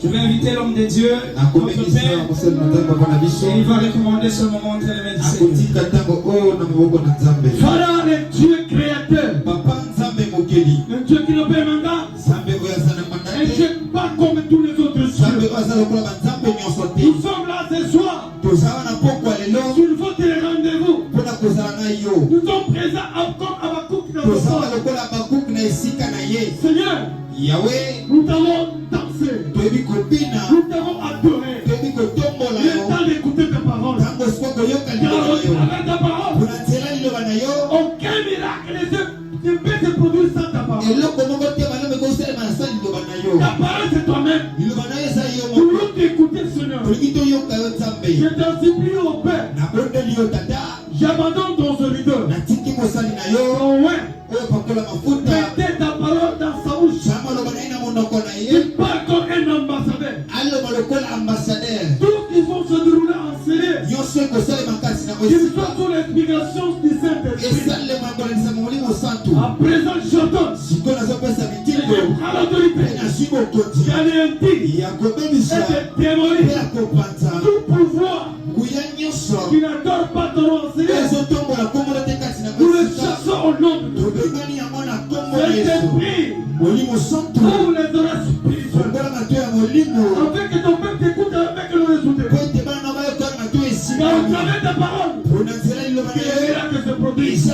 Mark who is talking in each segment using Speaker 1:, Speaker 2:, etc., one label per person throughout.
Speaker 1: Je vais inviter l'homme de Dieu, notre Père, et il va recommander ce moment entre les mains du Seigneur.
Speaker 2: Voilà le Dieu créateur, le Dieu qui ne peut mandat, un Dieu pas comme tous les autres dieux. Nous sommes là ce soir sur votre rendez-vous. Nous sommes présents comme Habakkuk dans le soir. Seigneur, nous t'avons dansé, nous t'avons adoré. Il est temps d'écouter ta parole. Car avec ta parole, aucun miracle ne peut se produire sans ta parole. Ta parole c'est toi-même. Nous voulons t'écouter, Seigneur. Je t'en supplie au Père. J'abandonne ton serviteur. Oh ouais. Mettez ta parole dans sa bouche. Il parle comme un ambassadeur. Tout ce qui vont se dérouler en série. Ils sont sous l'inspiration du Saint-Esprit. À présent, j'entends. Et je prends l'autorité. J'anéantis. Et je démolis tout pouvoir qui n'adore pas ton nom en série. Nous le chassons au nom de Dieu. Saint-Esprit, ouvre les oreilles spirituelles. Afin que ton peuple t'écoute avec le résultat. Car au travers de ta parole, que les miracles se produisent.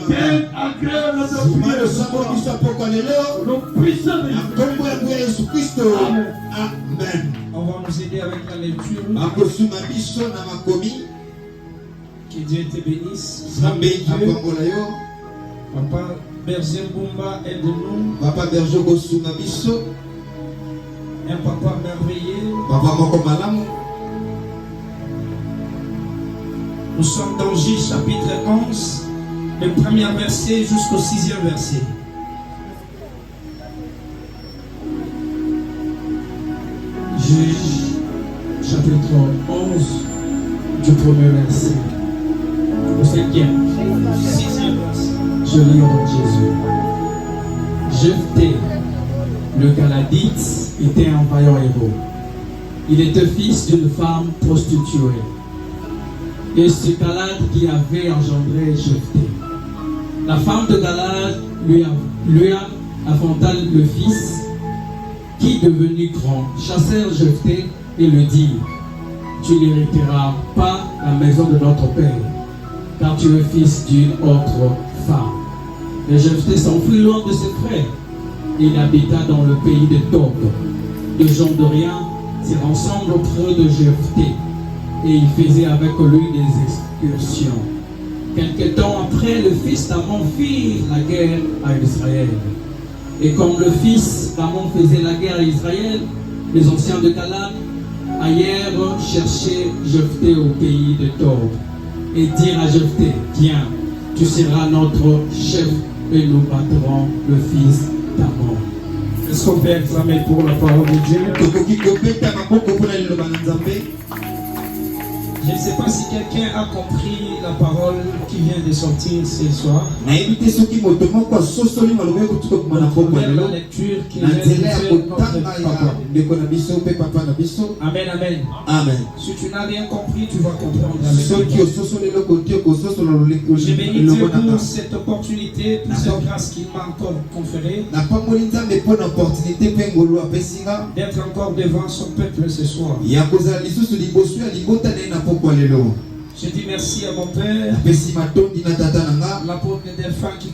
Speaker 2: Quel agréable notre prière. Le puissant de Jésus.
Speaker 1: Amen. On va nous aider avec la lecture. Que Dieu te bénisse. Papa Berger Bumba, aide-nous.
Speaker 2: Papa Berger Kosunga biso.
Speaker 1: Un papa merveilleux.
Speaker 2: Papa moko malamu.
Speaker 1: Nous sommes dans J chapitre 11, le premier verset jusqu'au 6e verset.
Speaker 3: Juge chapitre 11 du premier verset au 5e.
Speaker 1: 6e verset.
Speaker 3: Je lis au nom de Jésus. Jephthé, le Galadite, était un vaillant héros. Il était fils d'une femme prostituée. Et c'est Galad qui avait engendré Jephthé. La femme de Galad lui a affronta le fils qui, devenu grand, chassèrent Jephthé et lui dit: tu n'hériteras pas la maison de notre père, car tu es fils d'une autre femme. Mais Jephthé s'enfuit loin de ses frères. Il habita dans le pays de Tob. Les gens de rien s'étaient ensemble auprès de Jephthé, et il faisait avec lui des excursions. Quelque temps après, le fils d'Amon fit la guerre à Israël. Et comme le fils d'Amon faisait la guerre à Israël, les anciens de Galad allèrent chercher Jephthé au pays de Tob et dirent à Jephthé: viens, tu seras notre chef et nous battrons le fils d'Amon.
Speaker 1: Est-ce qu'on peut acclamer pour la parole de Dieu? Je ne sais pas si quelqu'un a compris la parole qui vient de sortir ce soir. La lecture qui vient de notre papa. Amen, amen.
Speaker 2: Amen.
Speaker 1: Si tu n'as rien compris, tu vas comprendre. Je bénis Dieu pour cette opportunité, pour cette grâce qu'il m'a encore conférée d'être encore devant son peuple ce soir. Je dis merci à mon père, l'apôtre Delphin qui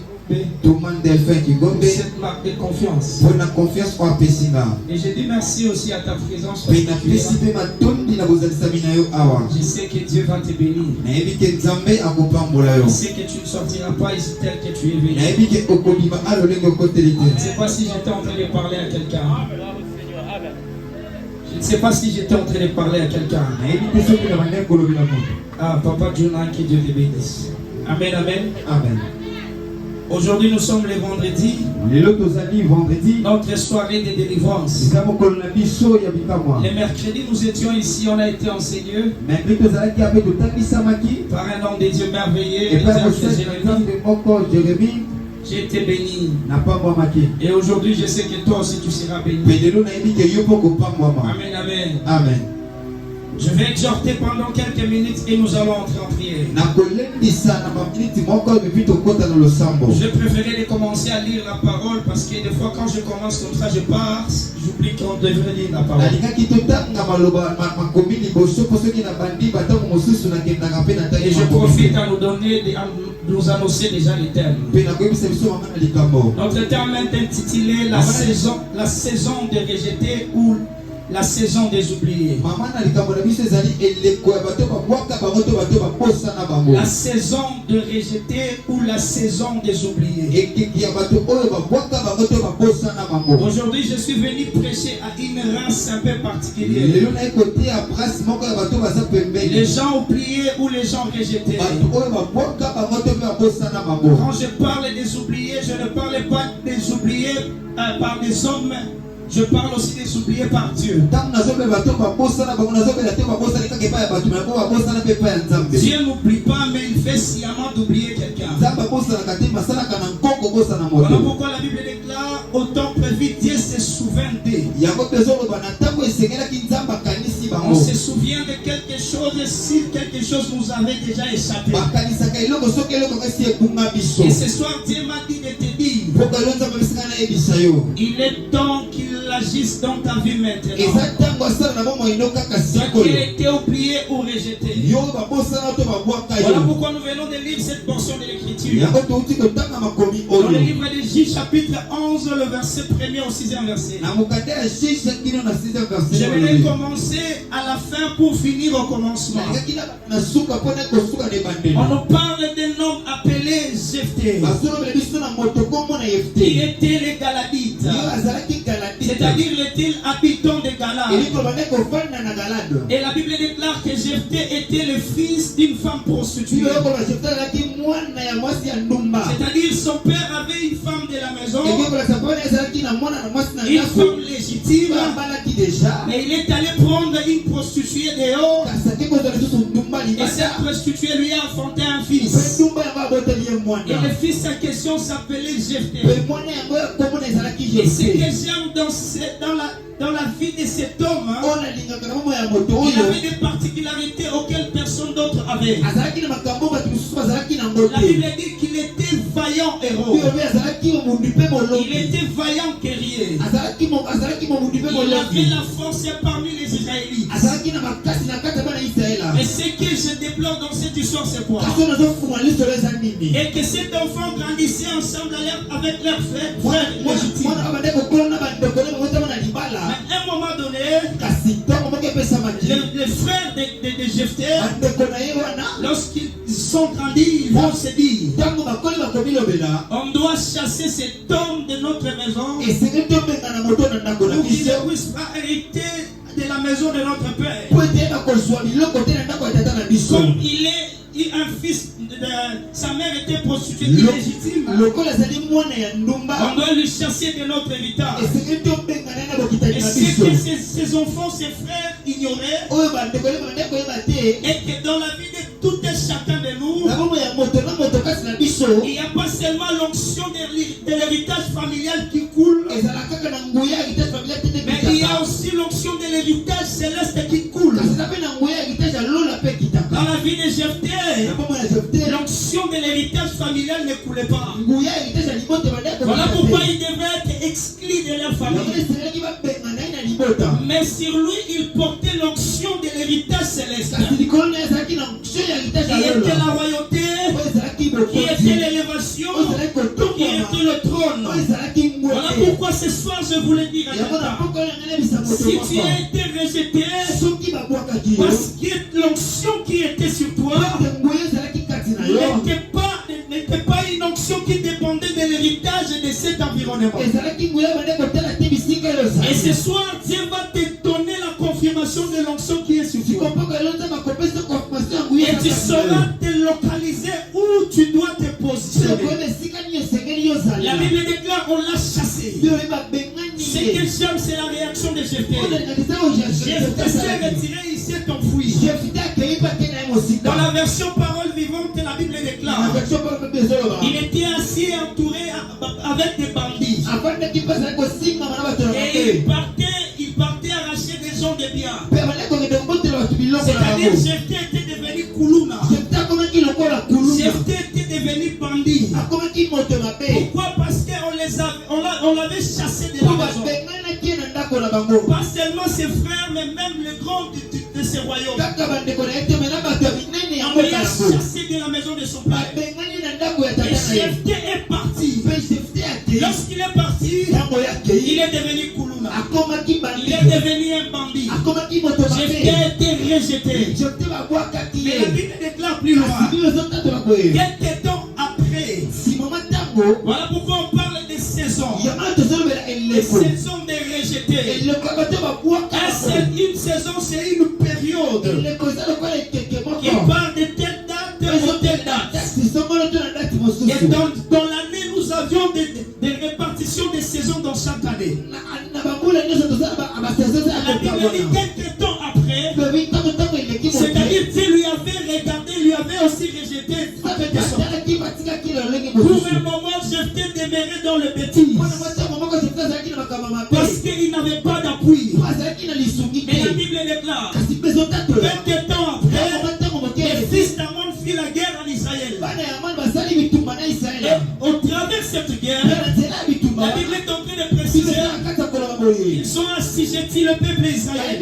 Speaker 1: gombe, cette marque de confiance. Et je dis merci aussi à ta présence. Je sais que Dieu va te bénir. Je sais que tu ne sortiras pas ici tel que tu es venu. Je ne sais pas si j'étais en train de parler à quelqu'un. Je ne sais pas si j'étais en train de parler à quelqu'un. Ah, Papa Jonah, que Dieu te bénisse. Amen, amen.
Speaker 2: Amen.
Speaker 1: Aujourd'hui, nous sommes le vendredi. Notre soirée de délivrance. Le mercredi, nous étions ici, on a été enseignés par un homme de Dieu merveilleux, Jérémie. J'ai été béni. Et aujourd'hui, je sais que toi aussi tu seras béni. Amen, amen.
Speaker 2: Amen.
Speaker 1: Je vais exhorter pendant quelques minutes et nous allons entrer en prière. Je préférais de commencer à lire la parole parce que des fois quand je commence comme ça, je pars, j'oublie qu'on devrait lire la parole. Et je profite à nous donner, à nous annoncer déjà les thèmes. Notre thème est intitulé la saison de rejeter ou la saison des oubliés. La saison de rejeter ou la saison des oubliés. Aujourd'hui, je suis venu prêcher à une race un peu particulière. Les gens oubliés ou les gens rejetés. Quand je parle des oubliés, je ne parle pas des oubliés par des hommes. Je parle aussi des oubliés par Dieu. Dieu n'oublie pas, mais il fait sciemment d'oublier quelqu'un. Voilà pourquoi la Bible déclare: au temps prévu, Dieu se souvient d'eux. On se souvient de quelque chose si quelque chose nous avait déjà échappé. Et ce soir, Dieu m'a dit de te dire: il est temps qu'il agisse dans ta vie maintenant. Toi qui a été oublié ou rejeté. Voilà pourquoi nous venons de lire cette portion de l'écriture. Dans le livre de J chapitre 11, le verset 1er au 6e verset. Je vais commencer à la fin pour finir au commencement. On nous parle d'un homme appelé Jephthé. habitants de Galade. Et la Bible déclare que Jephthé était le fils d'une femme prostituée. C'est-à-dire son père avait une femme de la maison, une femme légitime, mais il est allé prendre une prostituée dehors, et cette prostituée lui a enfanté un fils. Et le fils en question s'appelait Jephthé. Et ce que j'aime dans la vie de cet homme, il avait des particularités auxquelles personne d'autre avait. La Bible dit qu'il était vaillant héros. Il était vaillant guerrier. Il avait la force parmi les Israélites. Mais ce que je déplore dans cette histoire, c'est quoi? Et que cet enfant grandissait ensemble avec leurs frères légitimes. Mais à un moment donné, les frères de Jephthé, lorsqu'ils sont grandis, ils vont se dire: on doit chasser cet homme de notre maison pour qu'il ne puisse pas hériter de la maison de notre père. Comme il est un fils, sa mère était prostituée illégitime, on doit lui chasser de notre héritage. Et c'est que ses enfants, ses frères ignoraient, et que dans la vie de tout et chacun de nous, il n'y a pas seulement l'onction de l'héritage familial qui coule, mais il y a aussi l'onction de l'héritage céleste qui coule. Dans la vie de Jephthé, l'onction de l'héritage familial ne coulait pas. Voilà pourquoi il devait être exclu de leur famille. Mais sur lui, il portait l'onction de l'héritage céleste, qui était la royauté, qui était l'élévation, qui était le trône. Voilà pourquoi ce soir je voulais dire à quelqu'un: si tu as été rejeté, parce que l'onction qui était sur toi n'était pas une onction qui dépendait de l'héritage de cet environnement. Et ce soir, Dieu va te donner la confirmation de l'onction qui est sur toi. Et tu sauras te localiser où tu dois te positionner. La Bible déclare: on l'a chassé. Ce que j'aime, c'est la réaction de Jephthé. Jephthé s'est retiré, il s'est enfui. Dans la version parole vivante, la Bible déclare: il était assis entouré avec des bandits. Et il partait arracher des gens de bien. C'est-à-dire Jephthé était devenu Koulouna. Jephthé était devenu bandit. Pourquoi? Parce qu'on l'avait chassé de la maison. Pas seulement ses frères, mais même les grands de ses royaumes. On l'a chassé de la maison de son père. Et Jephthé est parti. Lorsqu'il est parti, il est devenu Koulouna. Il est devenu un bandit. Jephthé a été rejeté. Mais la Bible déclare plus loin: quelques temps après. Voilà pourquoi on parle des saisons. Les saisons des rejetés. Une saison, c'est une période qui part de telle date à telle date. Et dans l'année, nous avions des répartitions des saisons dans chaque année. La Bible dit quelques temps après, c'est-à-dire Dieu lui avait regardé, lui avait aussi rejeté. Pour un moment, Jephthé demeurait dans le bêtise, parce qu'il n'avait pas d'appui. Et la Bible déclare: quelques temps après, les fils d'Amon fit la guerre en Israël. Et au travers de cette guerre, la Bible est en train de préciser: ils ont assujetti le peuple d'Israël.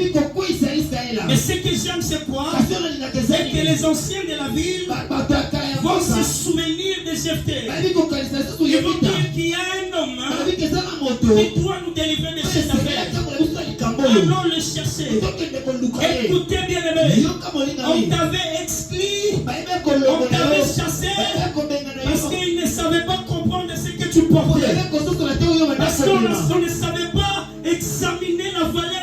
Speaker 1: Mais ce que j'aime, c'est quoi? C'est que les anciens de la ville vont se souvenir de Jephthé. Ils vont dire qu'il y a un homme qui doit nous délivrer de cette affaire. Allons le chercher. Écoutez bien, aimé, on t'avait exclu, on t'avait chassé, parce qu'ils ne savaient pas comprendre ce que tu portais. Parce qu'on ne savait pas examiner la valeur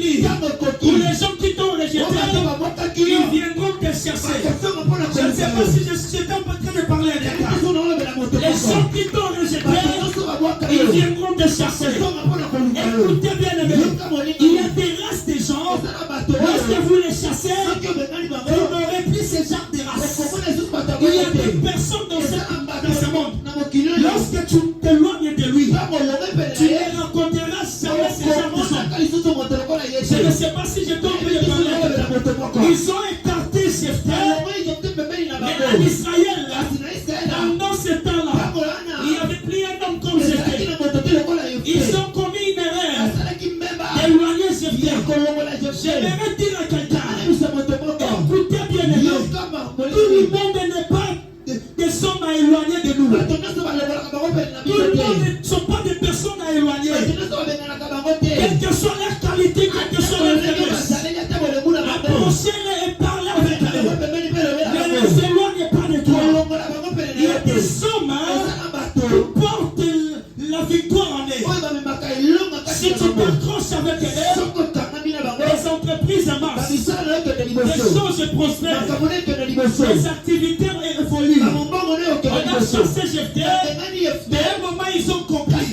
Speaker 1: venir, pour les gens qui t'ont rejeté, ils viendront te chercher. Je ne sais pas si j'étais en train de parler à quelqu'un. Les gens qui t'ont rejeté, ils viendront te chercher. Écoutez bien, aimé, il y a des races de gens, lorsque vous les chassez, vous n'aurez plus ce genre de races. Il y a des personnes dans ce monde, lorsque tu t'éloignes de lui, tu ne rencontreras jamais ce genre de gens. Je ne sais pas si j'ai compris le parler. Ils ont écarté Jephthé, mais en Israël, pendant ce temps-là, il n'y avait plus un homme comme Jephthé. Ils ont commis une erreur d'éloigner Jephthé. J'aimerais dire à quelqu'un, écoutez bien, tout le monde n'est pas des hommes à éloigner de nous. Tout le monde ne sont pas des personnes à éloigner. Quelle que soit leur qualité, quelle que soit leur faiblesse, approchez-les et parlez avec eux. Ne les éloignez pas de toi. Il y a des hommes qui portent la victoire en eux. Si tu t'accroches avec eux, les entreprises marchent, les choses prospèrent, les activités évoluent. On a chassé Jephthé, mais à un moment ils ont compris.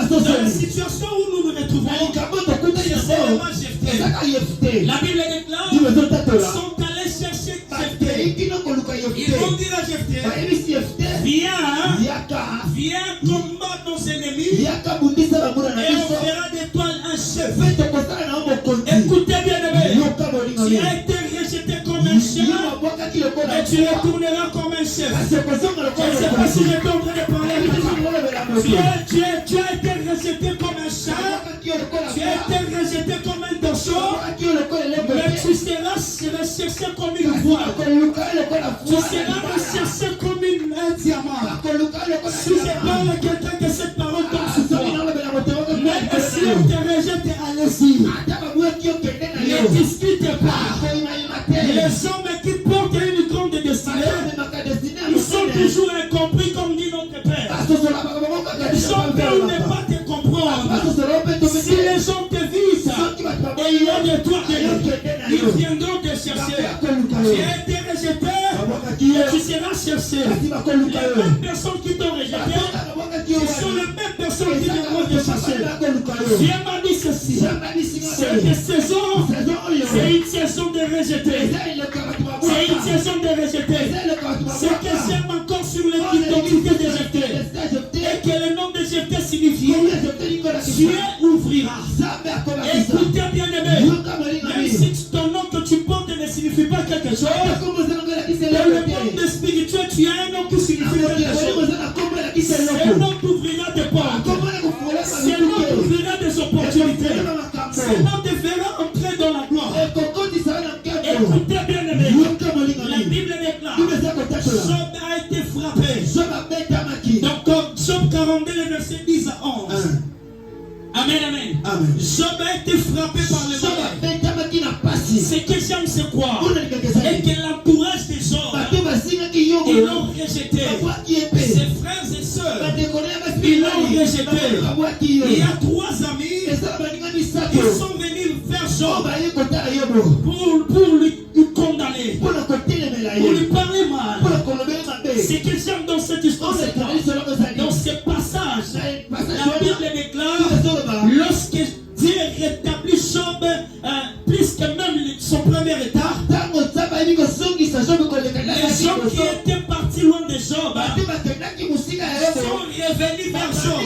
Speaker 1: Dans la situation où nous nous retrouvons, c'est seulement Jephthé. La Bible déclare qu'ils sont allés chercher Jephthé. Ils vont dire à Jephthé, viens combattre nos ennemis et on fera de toi un chef. Écoutez bien, aimé, tu as été rejeté comme un chef et tu retourneras comme un chef. Je ne sais pas si je suis en train de parler. Tu as été rejeté comme un chef, tu as été rejeté comme un torchon, mais tu seras recherché comme une voile. Tu seras recherché comme un diamant. Si je parle à quelqu'un que cette parole tombe sur toi, mais si on te rejette, allez-y. Ne discute pas. Les hommes qui portent une grande destinée, ils sont toujours incompris comme dit notre Père. Ils ont peur de ne pas te comprendre. Si les gens te visent et il y a de toi, ils viendront te chercher. Tu as été rejeté et tu seras cherché. Les mêmes personnes qui t'ont rejeté, ce sont les mêmes personnes qui viendront te chercher. Dieu m'a dit ceci. Cette saison, c'est une saison de rejeter. C'est une saison de rejeter. C'est que j'aime encore sur l'identité de Jephthé. Et que le nom de Jephthé signifie Dieu ouvrira. Écoutez bien, aimé. Même si ton nom que tu portes ne signifie pas quelque chose, dans le monde spirituel, tu as un nom qui signifie quelque chose. Ce nom t'ouvrira des portes. Ce nom t'ouvrira des opportunités. Ce nom te fera entrer dans la gloire. Écoutez bien, aimé. La Bible déclare Job a été frappé. Donc, Job 42, le verset 10 à 11. Amen, amen. Job a été frappé par le malheur. Ce que j'aime, c'est quoi? Et que l'entourage des Job, ils l'ont rejeté. Ses frères et sœurs, ils l'ont rejeté. Il y a 3 amis qui sont venus vers Job pour lui condamner, pour lui parler mal. Ce que j'aime dans cette histoire, c'est quoi? Dans ce passage, la Bible déclare, lorsque Dieu rétablit Job, plus que même son premier état, les gens qui étaient partis loin de Job sont revenus vers Job.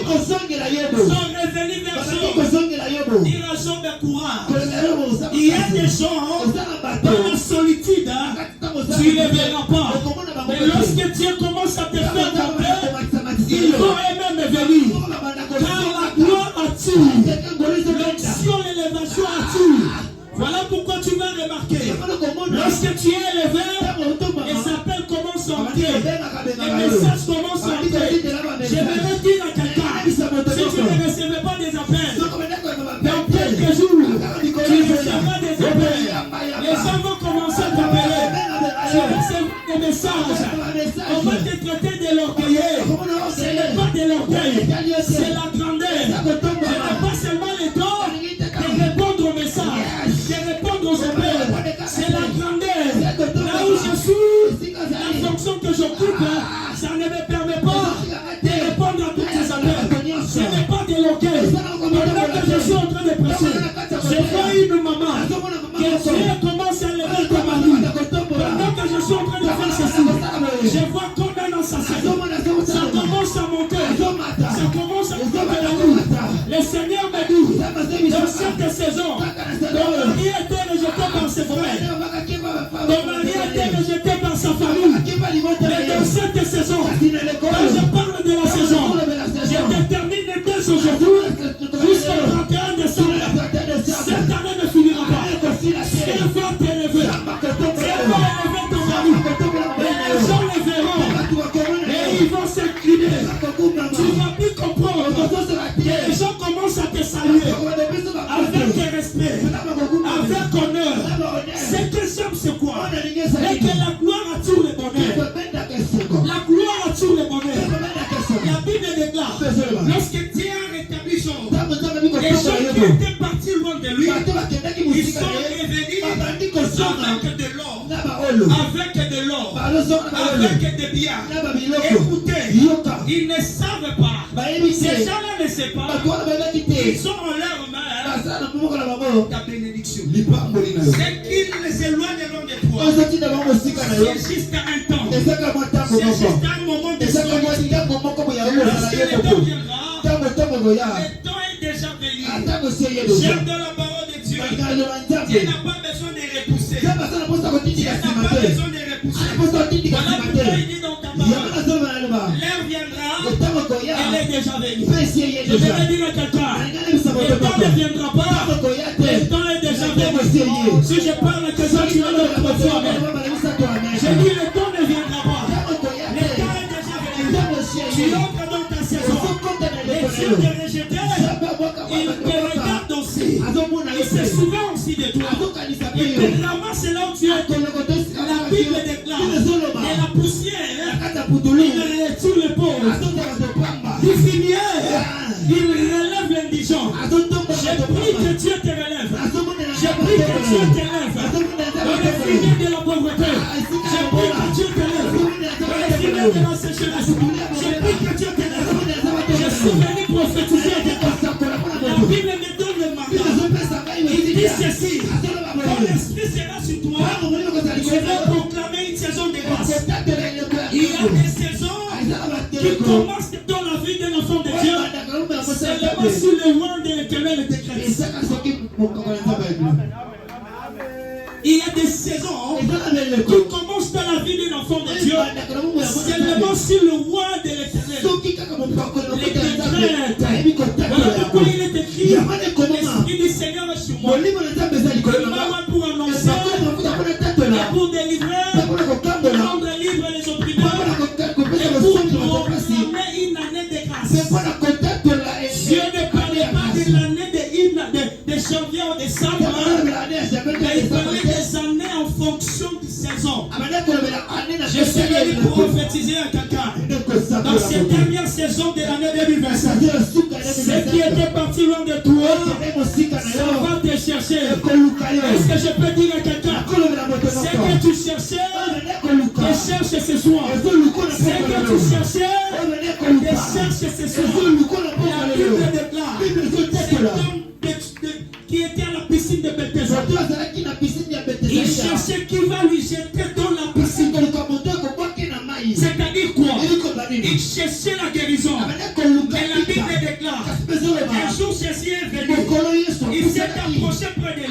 Speaker 1: Dire à Job courage. Il y a des gens dans la solitude, tu ne les verras pas. Mais lorsque Dieu commence à te faire tomber, ils vont eux-mêmes venir. Car la gloire attire. L'action et l'élévation attirent. Voilà pourquoi tu vas remarquer. Lorsque tu es élevé, les appels commencent à entrer. Les messages commencent à entrer. Je vais dire à quelqu'un, si tu ne recevais pas des appels, dans quelques jours, tu recevras des appels. Les gens vont commencer à t'appeler. Tu recevras des messages. On va te traiter de l'orgueil. Ce n'est pas de l'orgueil, c'est la grandeur. Ce n'est pas seulement le temps de répondre aux messages. j'occupe, ça ne me permet pas de répondre à toutes ces appels. Ce n'est pas de l'orgueil. Pendant que je suis en train de prêcher, je vois une maman qui commence à lever comme mari. Pendant que je suis en train de faire ceci, je vois combien dans sa salle. Ça commence à monter. Ça commence à monter la nuit. Le Seigneur me dit, dans cette saison, ton mari était rejeté par ses frères. Ton mari était rejeté par sa famille. Mais dans cette saison, quand je parle de la saison, je détermine dès aujourd'hui, jusqu'au 31 décembre, cette année ne finira pas. Elle va t'élever. Elle va élever ton mari. Et les gens le verront. Et ils vont s'incliner. Tu ne vas plus comprendre. Et les gens commencent à te saluer avec respect, avec honneur. C'est que j'aime, c'est quoi? Et que la gloire attire le bonheur. La gloire attire le bonheur. La Bible déclare, lorsque Dieu a rétabli son, les gens qui étaient partis loin de lui, ils sont revenus avec de l'or, avec de l'or, avec des biens. Écoutez, ils ne savent pas. Ces gens-là ne savent pas. Ils ont en leur main ta bénédiction. C'est qu'ils les éloignent loin de toi. C'est juste un temps. C'est juste un moment de solitude. Lorsque le temps viendra, le temps est déjà venu. J'aime dans la parole de Dieu. Dieu n'a pas besoin de repousser. Dieu n'a pas besoin de repousser. Voilà pourquoi il dit dans ta parole, l'heure viendra, elle est déjà venue. Je vais dire à quelqu'un, le temps ne viendra pas, le temps est déjà venu. Si je parle à quelqu'un, tu vas le retrouver. Je dis le temps ne viendra pas, le temps est déjà venu. Tu entres dans ta saison. Les dieux te rejettent, ils te regardent aussi. Ils se souviennent aussi de toi. Ils te ramassent là où tu es. La Bible déclare, et la poussière, il retire les pauvres. Définir, il relève l'indigent. Je prie que Dieu te relève. Je prie que Dieu te lève. Dans le fini de la pauvreté, je prie que Dieu te lève. Dans le fini de la sécheresse, je prie que Dieu te lève. Je suis venu prophétiser de toi. La Bible me donne le mandat. Il dit ceci, ton esprit sera sur toi. Je vais proclamer une saison de grâce. Il y a des saisons qui commencent dans la vie d'un enfant de Dieu. Seulement sur le roi de l'Éternel est décrété. Il y a des saisons qui commencent dans la vie d'un enfant de Dieu. Seulement sur le roi de l'Éternel. Voilà pourquoi il est écrit, l'Esprit du Seigneur est sur moi. Il m'a pour annoncer et pour délivrer, rendre libre les opprimés et pour proclamer une année de grâce. Dieu ne parlait pas de l'année de janvier ou décembre, mais il parlait des années en fonction des saisons. Je suis venu prophétiser à quelqu'un. Dans cette dernière saison de l'année 2025, ceux qui étaient partis loin de toi, ça va te chercher. Est-ce que je peux dire à quelqu'un, ce que tu cherchais, te cherche ce soir. Ce que tu cherchais, te cherche ce soir. La Bible déclare, cet homme qui était à la piscine de Bethesda, il cherchait qui va lui jeter dans la piscine. C'est-à-dire quoi? Il cherchait la guérison. Et la Bible déclare, un jour ceci est venu, il s'est approché près de lui.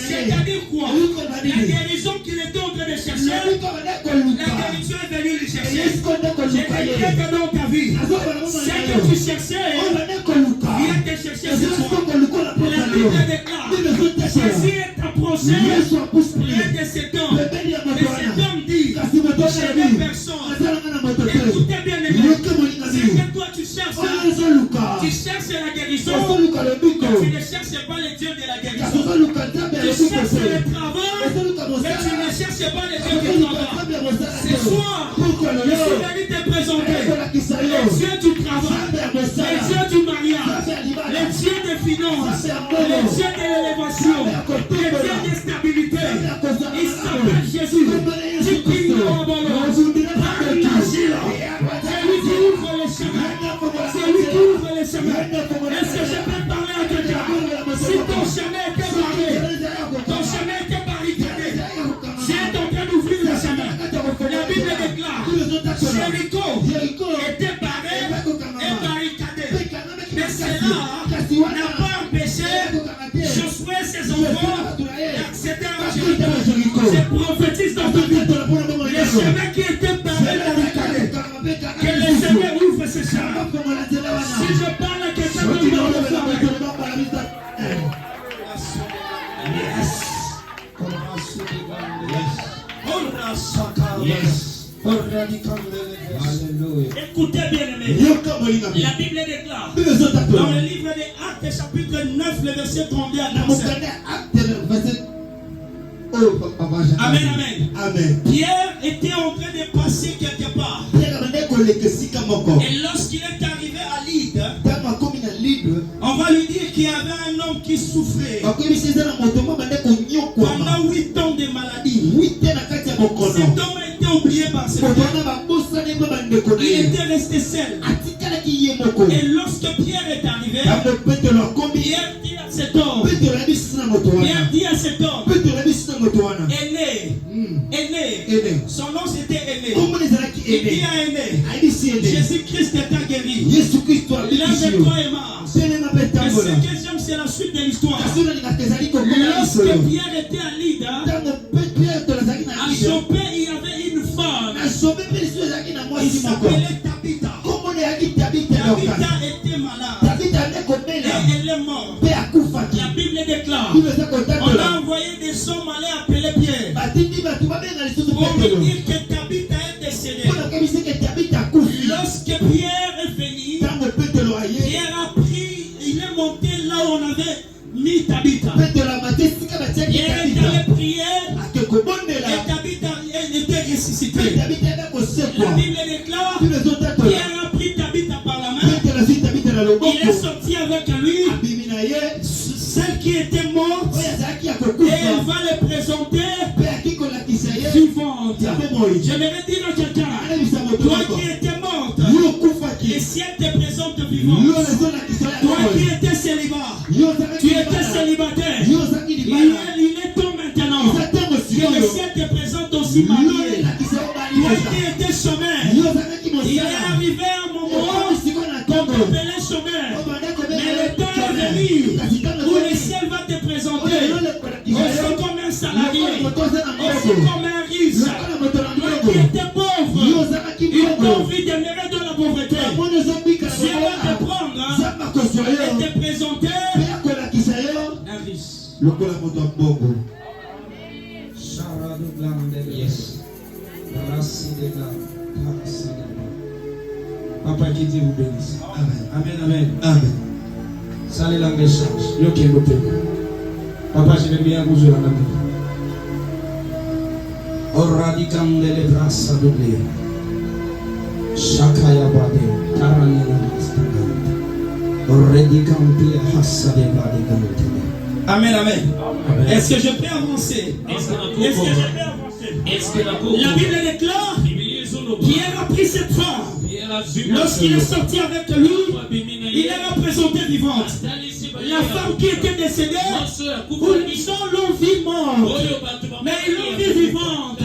Speaker 1: C'est-à-dire quoi? La guérison qu'il était en train de chercher, la guérison est venue lui chercher. Je vais dire que dans ta vie, ce que tu cherchais, viens te chercher ce soir. La Bible déclare, Jésus est approché près de cet homme. Et cet homme dit, je n'ai personne. Écoutez bien les gars, c'est que toi tu cherches la guérison, tu ne cherches pas les dieux de la guérison. Tu cherches le travail, mais tu ne cherches pas les dieux du travail. Ce soir, je suis venu te présenter les dieux du travail, les dieux du mariage, les dieux des finances, les dieux de l'élévation, les dieux de stabilité. Il s'appelle Jésus. Tu pries au ballon. Est-ce que je peux parler à quelqu'un? Si ton chemin était barré, ton chemin était barricadé, c'est en train d'ouvrir le chemin. La Bible déclare, Jéricho était barré et barricadé. Mais cela n'a pas empêché Josué et ses enfants d'accéder à Jéricho. Je prophétise dans ta vie. Les chemins qui étaient barrés barricadés, que les chemins ouvrent ces chemins. Si je parle à quelqu'un qui va le faire, écoutez bien aimé. La Bible déclare dans le livre des Actes chapitre 9 le verset 32 à 37. Amen, amen.
Speaker 2: Amen.
Speaker 1: Pierre était en train de passer quelque part. Et lorsqu'il est arrivé à Lydde, on va lui dire qu'il y avait un homme qui souffrait pendant 8 ans de maladie. Cet homme a été oublié par ses frères. Il était resté seul. Et lorsque Pierre est arrivé, Pierre dit à cet homme, Aîné, son nom c'était Aîné. Il dit à Aîné, Jésus-Christ t'a guéri. Lève-toi et marche. Et ce que j'aime, c'est la suite de l'histoire. Lorsque Pierre était à Lydde, à Joppé, il y avait une femme. Il s'appelait Tabitha. Tabitha était malade. Et elle est morte. La Bible déclare, on a envoyé des hommes aller appeler Pierre pour lui dire que Tabitha est décédée. Lorsque Pierre est venu, Pierre a pris, il est monté là où on avait mis Tabitha. Pierre est allé prier et Tabitha était ressuscitée. La Bible déclare, Pierre a pris Tabitha par la main. Il est sorti avec lui, celle qui était morte, et elle va le présenter vivante. J'aimerais dire à quelqu'un, toi qui étais morte, et si elle te présente vivante, toi qui étais célibataire, tu étais célibataire, il est temps maintenant, que le ciel te présente aussi marié. Toi qui étais chômeur, il est arrivé un moment qu'on t'appelait chômeur, mais le temps est venu où le ciel va te présenter aussi comme un salarié, aussi comme un riche. Toi qui étais pauvre, il t'a envie d'aimer dans la pauvreté. Dieu va te prendre et te présenter un riche. Yes. Papa qui dit vous bénisse. Amen, amen.
Speaker 2: Amen.
Speaker 1: Salut la message. Yo qui est Papa, je vais bien vous jouer la main. Oradikam de les bras à doubler. Shakaya bade. Taranina mastagante. Oradikam pia hassa de badigante. Amen, amen. Est-ce que je peux avancer? La Bible déclare, Pierre a pris cette femme. Lorsqu'il est sorti avec lui, il est représenté vivante. La femme qui était décédée, ils l'ont vu morte, mais ils l'ont vu vivante.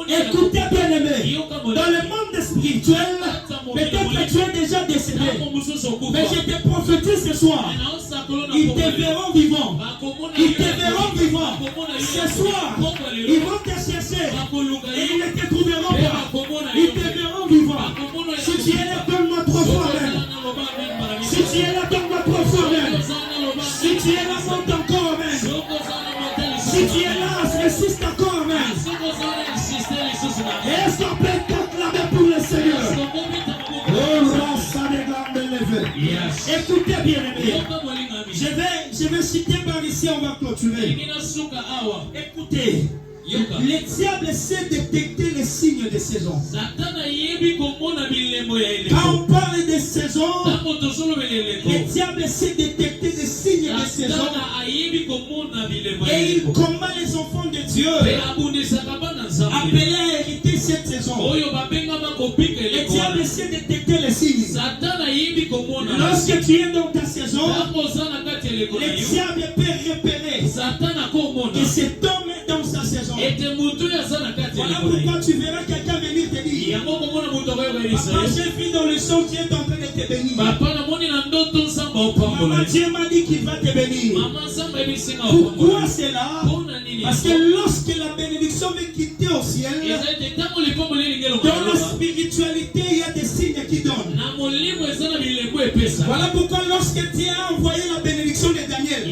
Speaker 1: Écoutez bien aimé, dans le monde spirituel, peut-être que tu es déjà décédé, mais je te prophétise ce soir, ils te verront vivant. Ils te verront vivant. Ce soir, ils vont te chercher et ils ne te trouveront pas. Ils te verront vivant. Si tu es là, donne-moi 3 fois même. Si tu es là, donne-moi 3 fois même. Si tu es là, monte encore même. Si tu es là, résiste encore même. Est-ce qu'on peut t'acclamer pour le Seigneur? Écoutez bien aimé. Je vais citer par ici, on va clôturer. Écoutez. Le diable sait détecter les signes de saison. Quand on parle de saison, le diable sait détecter les signes de saison. Et il combat les enfants de Dieu appelés à hériter cette saison. Le diable sait détecter les signes. Lorsque tu es dans ta saison, le diable peut repérer que cet homme est dans sa saison. Voilà pourquoi tu verras quelqu'un venir te dire, papa, j'ai vu dans le son qui est en train de te bénir. Maman, Dieu m'a dit qu'il va te bénir. Pourquoi c'est là? Parce que lorsque la bénédiction veut quitter au ciel, dans la spiritualité, il y a des signes qui donnent. Voilà pourquoi lorsque Dieu a envoyé la bénédiction de Daniel,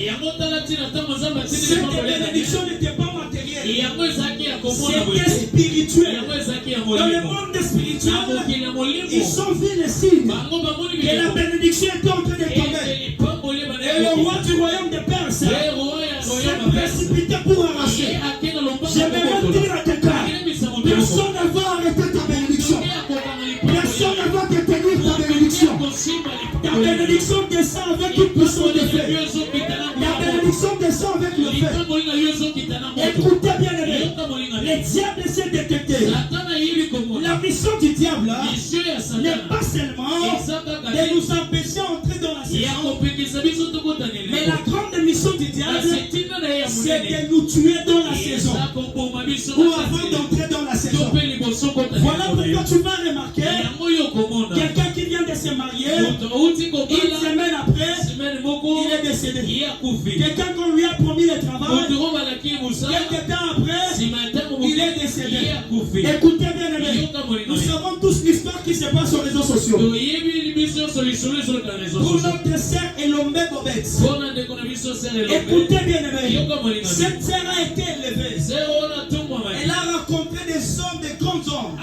Speaker 1: cette bénédiction n'était pas matérielle, c'était spirituel. Dans le monde spirituel, ils ont vu les signes que la bénédiction était en train de tomber. Et le roi du royaume de Perse s'est précipité pour arracher. J'aimerais dire à quelqu'un, personne ne va arrêter ta bénédiction. Personne ne va te tenir ta bénédiction. Ta bénédiction descend avec une puissance de feu. La bénédiction descend avec le feu. Écoutez bien aimé, le diable s'est détecté. La mission du diable n'est pas seulement de nous empêcher d'entrer dans la saison, mais la grande mission du diable, c'est de nous tuer dans la saison ou avant d'entrer dans la saison. Voilà pourquoi tu vas remarquer quelqu'un qui vient de se marier, une semaine après, il est décédé. Quelqu'un qu'on lui a promis le travail, quelques temps après, il est décédé. Écoutez bien aimé, nous savons tous l'histoire qui se passe sur les réseaux sociaux. Pour notre sœur Elombe Bobet, écoutez bien aimé, cette sœur a été élevée. Elle a rencontré des hommes, des grands hommes.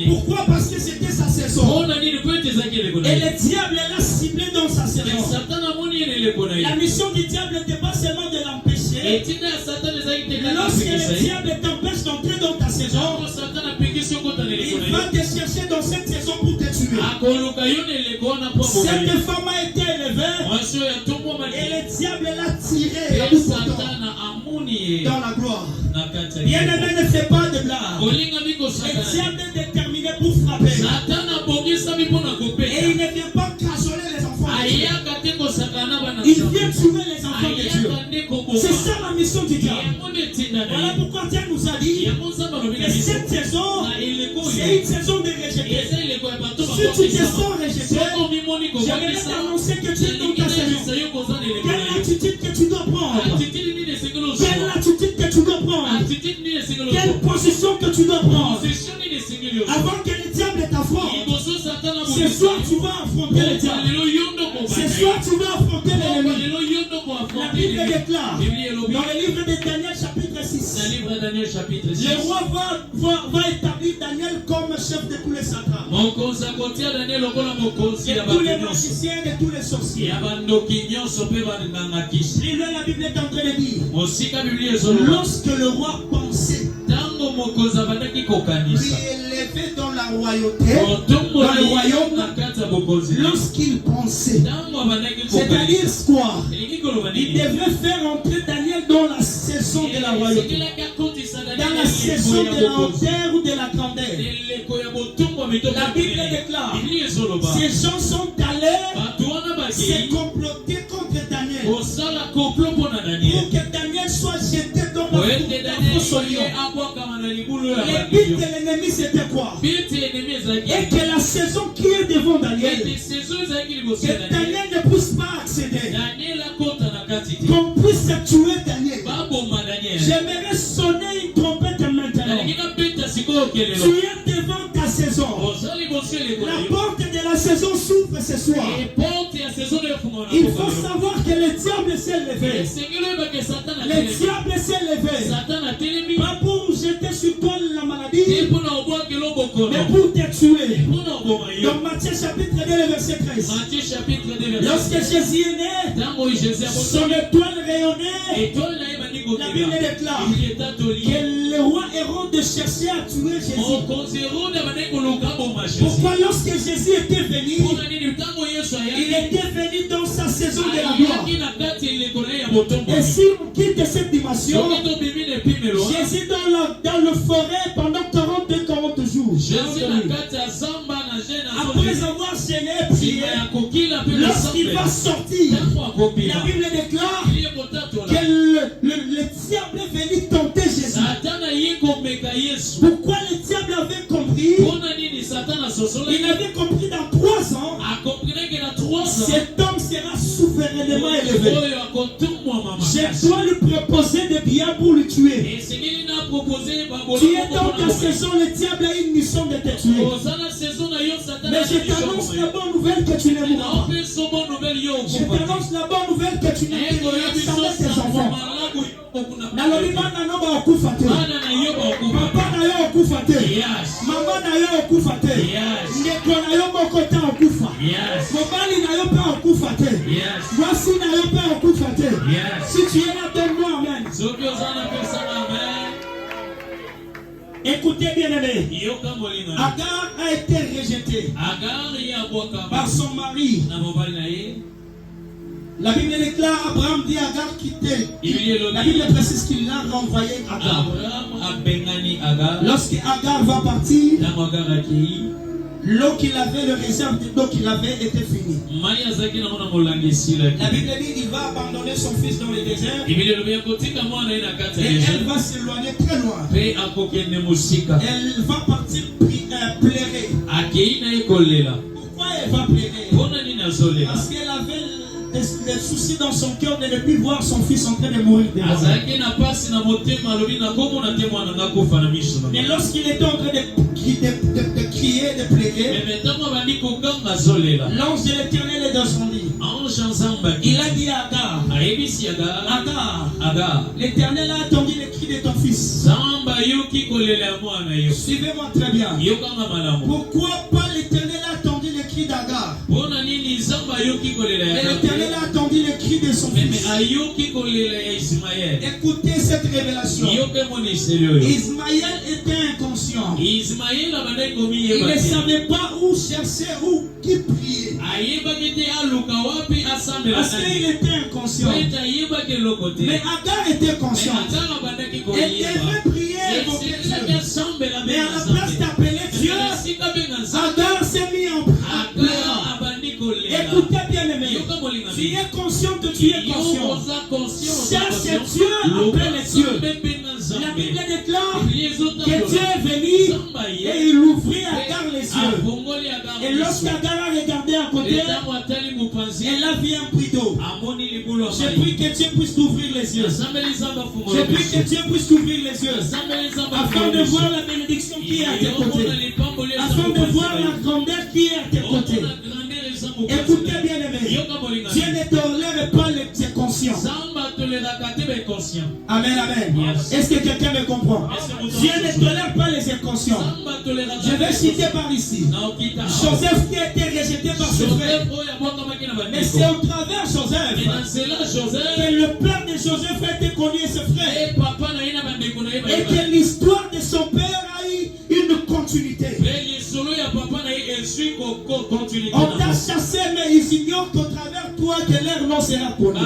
Speaker 1: Pourquoi? Parce que c'était sa saison. Et le diable l'a ciblé dans sa saison. La mission du diable n'était pas seulement de l'empêcher. Lorsque le diable t'empêche d'entrer dans ta saison, il va te chercher dans cette saison pour te tuer. Cette femme a été élevée et le diable l'a tirée dans la gloire. Bien aimé, ne fais pas de blague. Le diable est déterminé pour frapper. Et il ne vient pas cajoler les enfants de Dieu. Il vient tuer les enfants de Dieu. C'est ça la mission du diable. Voilà pourquoi Dieu nous a dit que cette saison, c'est une saison de rejeter. Si tu te sens rejeté, j'aimerais t'annoncer que tu es dans ta saison. Quelle attitude que tu dois prendre? Quelle attitude que tu dois prendre? Quelle position que tu dois prendre? Avant que le diable t'affronte, ce soir tu vas affronter le diable. Ce soir tu vas affronter l'ennemi. La Bible déclare dans le livre de Daniel chapitre 6, le roi va établir Daniel comme chef de tous les satrapes, de tous les magiciens et de tous les sorciers. Lis-le, la Bible est en train de dire, lorsque le roi pensait lui élevé dans la royauté, dans le royaume, lorsqu'il pensait, c'est-à-dire quoi? Il devrait faire entrer Daniel dans la saison de la royauté, dans la saison de la hauteur ou de la grandeur. La Bible déclare, ces gens sont allés se comploter contre Daniel pour que Daniel soit jeté dans la fosse au lion. Le but de l'ennemi c'était quoi? Et que la saison qui est devant Daniel, que Daniel ne puisse pas accéder, qu'on puisse tuer Daniel. J'aimerais sonner une trompette maintenant. Tu es devant ta saison. La porte de la saison s'ouvre ce soir. Il faut savoir que le diable s'est levé. Le diable s'est levé. Pas pour jeter sur toi la maladie, mais pour te tuer. Dans Matthieu chapitre 2, verset 13. Lorsque Jésus est né, son étoile rayonnait. La Bible déclare que le roi Hérode cherchait à tuer Jésus. Pourquoi lorsque Jésus était venu, il était venu dans sa saison de la gloire. Et si on quitte cette dimension, Jésus dans le forêt pendant 40 jours. Après avoir gêné, prié, prier, lorsqu'il va sortir, la Bible déclare que le diable est venu tenter Jésus. Pourquoi le diable avait compris? Il avait compris dans 3 ans, cet homme sera souverainement élevé. Je dois lui proposer des biens pour le tuer. Tu es dans ta saison, le diable a une mission de te tuer. Mais je t'annonce la bonne nouvelle que tu ne mourras pas. Je t'annonce la bonne nouvelle que tu ne mourras pas tes enfants. Nalobima nanoba okufa te. Papa na yo okufa te. Mama na yo okufa te. Ndeko na yo moko ta okufa. Mobali na yo pa okufa te. Voici na yo pa okufa te. Si tu es là, donne-moi amen. Écoutez bien aimé. Agar a été rejeté par son mari. La Bible déclare Abraham dit Agar quitter. La Bible précise qu'il l'a renvoyé Agar. Lorsque Agar va partir, l'eau qu'il avait, le réserve d'eau qu'il avait était fini. La Bible dit qu'il va abandonner son fils dans le désert. Et elle va s'éloigner très loin. Elle va partir pleurer. Pourquoi elle va pleurer? Parce qu'elle avait des soucis dans son cœur de ne plus voir son fils en train de mourir. Mais lorsqu'il était en train de crier, de pleurer, l'ange de l'Éternel est descendu. Il a dit à Agar, Agar, l'Éternel a attendu le cri de ton fils. Suivez-moi très bien. Pourquoi pas l'Éternel a attendu le cri d'Agar? L'Éternel a attendu le cri de son fils. Écoutez cette révélation. Ismaël était inconscient. Il ne savait pas où chercher, où qui prier. Parce qu'il était inconscient. Mais Agar était consciente. Elle devait prier et évoquer Dieu. Mais à la place d'appeler Dieu, Agar s'est mis en prière. Écoutez bien aimé. Tu es conscient que tu es conscient. Cherche Dieu, appelle Dieu. La Bible déclare que Dieu est venu et il ouvrit Agar les yeux. Et lorsqu'Agar a regardé à côté, elle a vu un puits d'eau. Je prie que Dieu puisse t'ouvrir les yeux. Je prie que Dieu puisse t'ouvrir les yeux afin de voir la bénédiction qui est à tes côtés, afin de voir la grandeur qui est à tes côtés. Écoutez bien aimé, Dieu ne tolère pas les conscients. Amen, amen. Est-ce que quelqu'un me comprend? Dieu ne tolère pas les inconscients. Je vais citer par ici Joseph qui a été rejeté par ses frères. Mais c'est au travers Joseph que le plan de Joseph a été connu et ses frères. Et que l'histoire de son père a eu une continuité. On t'a chassé, mais ils ignorent qu'au travers toi que leur nom sera connu.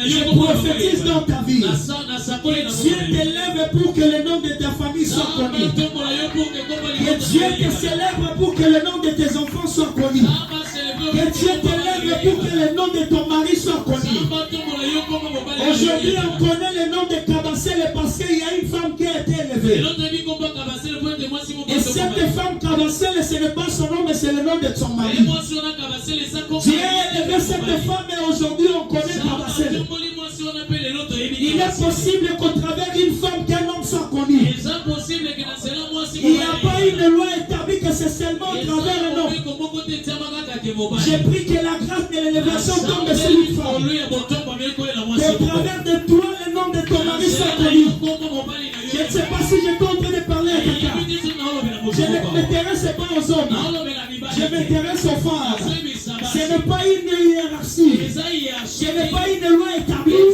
Speaker 1: Je prophétise dans ta vie. Dieu t'élève pour que le nom de ta famille soit connu. Que Dieu te célèbre pour que le nom de tes enfants soit connu. Que Dieu t'élève pour que le nom de ton mari soit connu. Aujourd'hui, on connaît le nom de Kabassel parce qu'il y a une femme qui a été élevée. Et cette femme Kabassel, ce n'est pas son nom, mais c'est le nom de son mari. Dieu a élevé cette femme et aujourd'hui on connaît Kabassel. Il est possible qu'au travers d'une femme qu'un homme soit connu. Il n'y a pas une loi établie que c'est seulement au travers un homme. J'ai pris que la grâce de l'élévation tombe sur une femme. Au travers de toi, le nom de ton mari soit connu. Je ne sais pas si j'étais en train de parler à quelqu'un. Je ne m'intéresse pas aux hommes. Je m'intéresse aux femmes. Ce n'est pas une hiérarchie. Ce n'est pas une loi établie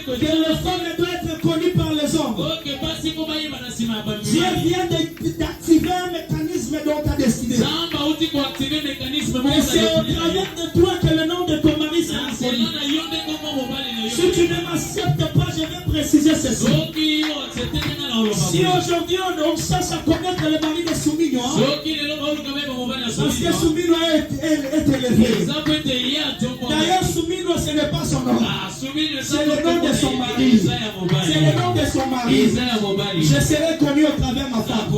Speaker 1: que les femmes doivent être connues par les hommes. Dieu vient d'activer un mécanisme dans ta destinée. Et c'est au travers de toi que le nom de ton mari sera connu. Si tu ne m'acceptes pas, je vais préciser ceci. Si aujourd'hui on cherche à connaître le mari de Soumino, parce que Soumino est élevé. D'ailleurs, Soumino, ce n'est pas son nom. C'est le nom de son mari. C'est le nom de son mari. Je serai connu au travers de ma femme.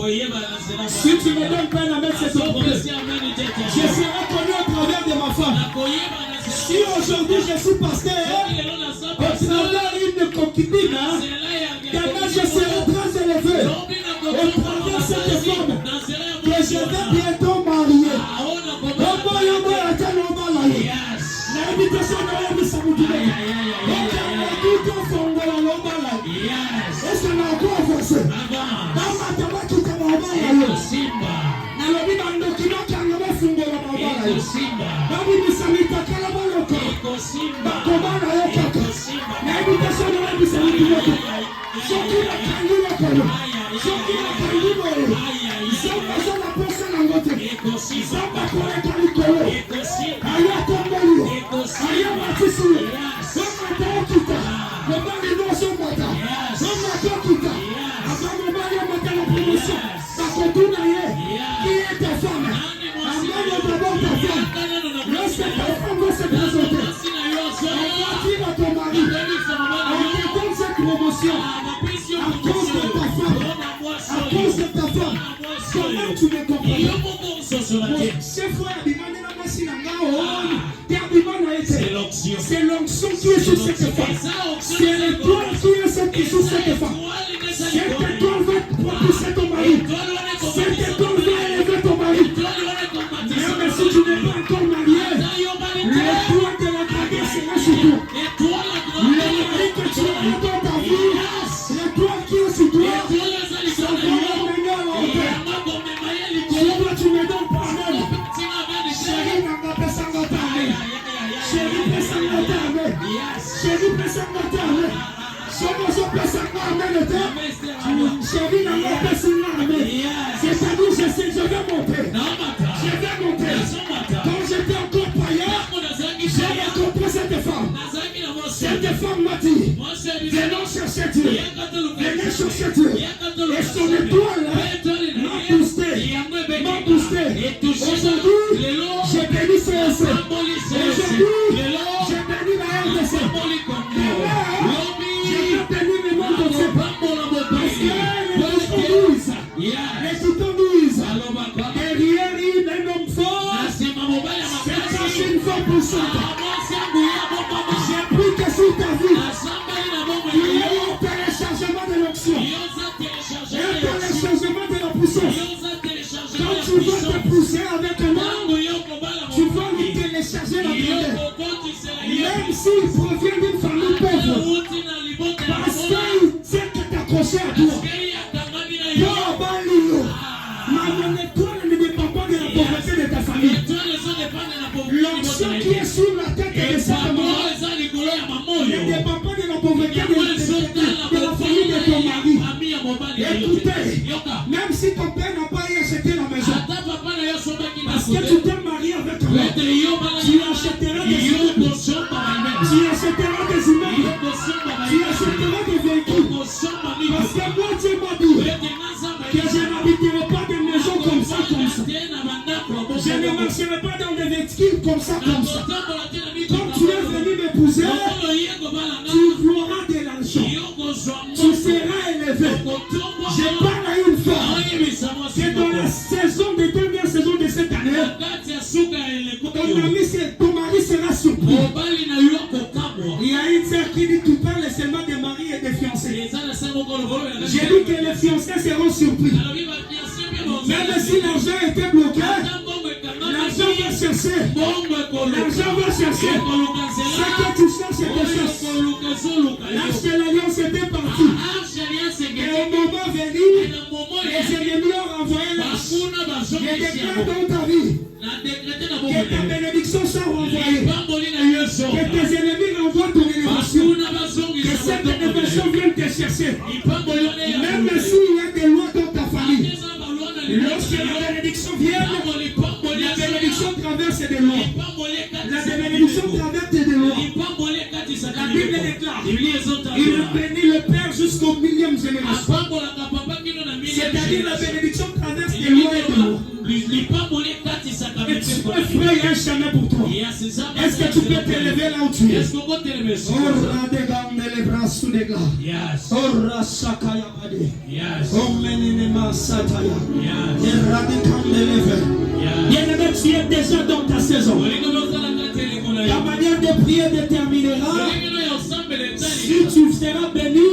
Speaker 1: Si tu me donnes peine à mettre ce problème, je serai connu au travers de ma femme. Si aujourd'hui je suis pasteur, au travers d'une concubine, demain je serai très élevé. Au travers de cette femme, que je vais bientôt marier. L'invitation de la vie, ça vous dit. Est-ce qu'on a encore avancé? Dans ma table qui t'a envoyé. Nalobi bandokino kangaba fungola babala yo. Babu bisamita kala baloko. Bakobana yo kaka. Na invitation de la vie, ça vous dit. Sokina kangula kono. Sokina kangula yo. Sokina la personne en vote. Sokina kore kalikolo. Aya tombolo. Aya matisi. Sokina taokita. Mobali no somata. Sokina taokita. Aba mobali amata la promotion. Bakotuna ye. Qui est ta femme? Amène d'abord ta femme. Lorsque ta femme va se présenter, qui va ton mari? On te donne cette promotion à cause de ta femme. À cause de ta femme. Comment tu me comprends? C'est l'onction. C'est l'onction qui est sur cette femme. C'est l'étoile qui est sur cette femme. Cette étoile va propulser ton mari. Cette étoile va élever ton mari. Même si tu n'es pas encore marié, l'étoile de la grandeur sera sur toi. Le mari que tu as dans ta vie, l'étoile qui est sur toi, ça va amener à l'envers. Pourquoi tu me donnes pas même? Chérie, n'a pas ça va t'amener. Chérie, pesa ngotame. Chérie, pesa ngotame. Somo pesa ngotame. Chérie, n'a pas pesa ngotame. C'est-à-dire, je sais, je vais monter. Je vais monter. Quand j'étais encore païen, j'ai rencontré cette femme. Cette femme m'a dit, venons chercher Dieu. Venez chercher Dieu. Et son étoile m'a boosté. M'a boosté. Aujourd'hui, j'ai béni CSC. Aujourd'hui, j'ai béni la RDC. J'ai béni le monde entier. Parce que les boutons disent, derrière il un homme fort, c'est une femme puissante. J'ai pris que sur ta vie, il y a eu un téléchargement de l'onction, un téléchargement de la puissance. Quand tu vas te pousser avec un homme, tu vas lui télécharger la prière. Même s'il provient d'une famille pauvre, parce qu'il sait que t'accrocher à toi. Mon étoile ne dépend pas de la pauvreté de ta famille. L'onction qui est sur la tête de cette maman ne dépend pas de la pauvreté de la famille de ton mari. Écoutez, même si ton père n'a pas acheté la maison, parce que tu t'es marié avec moi, tu achèteras des immeubles, tu achèteras des immeubles, tu achèteras des véhicules. Parce que moi, Dieu m'a dit que je n'habiterai pas de maison comme ça. Je ne marcherai pas dans des véhicules comme ça. Comme tu es venu m'épouser, tu auras de l'argent. Tu seras élevé. Je parle à une femme. C'est dans la saison des dernières saisons de cette année. Ton mari sera surpris. Il y a une sœur qui dit tu parles seulement des maris et des fiancés. J'ai dit que les fiancés seront surpris. Même si l'argent était bloqué, l'argent va chercher. L'argent va chercher. Ce que tu cherches est des choses. L'arche de l'alliance était partie. Et au moment venu, les ennemis ont renvoyé l'arche. Je déclare dans ta vie que ta bénédiction soit renvoyée. Que tes ennemis renvoient ton élévation. Que cette élévation vienne te chercher. Même s'il y a des lois dans ta famille, lorsque la bénédiction vient, la bénédiction traverse des lois. La bénédiction traverse des lois. La Bible déclare, il bénit le Père jusqu'au millième génération. C'est-à-dire la bénédiction traverse des lois et de lois. Et tu peux faire un chemin pour toi. Est-ce que tu peux t'élever là où tu es? Les bras sous les glaces. Oh Rasakaya Bade. Oh Menenema Sataya. Bien-aimé, tu es déjà dans ta saison. Ta manière de prier déterminera si tu seras béni.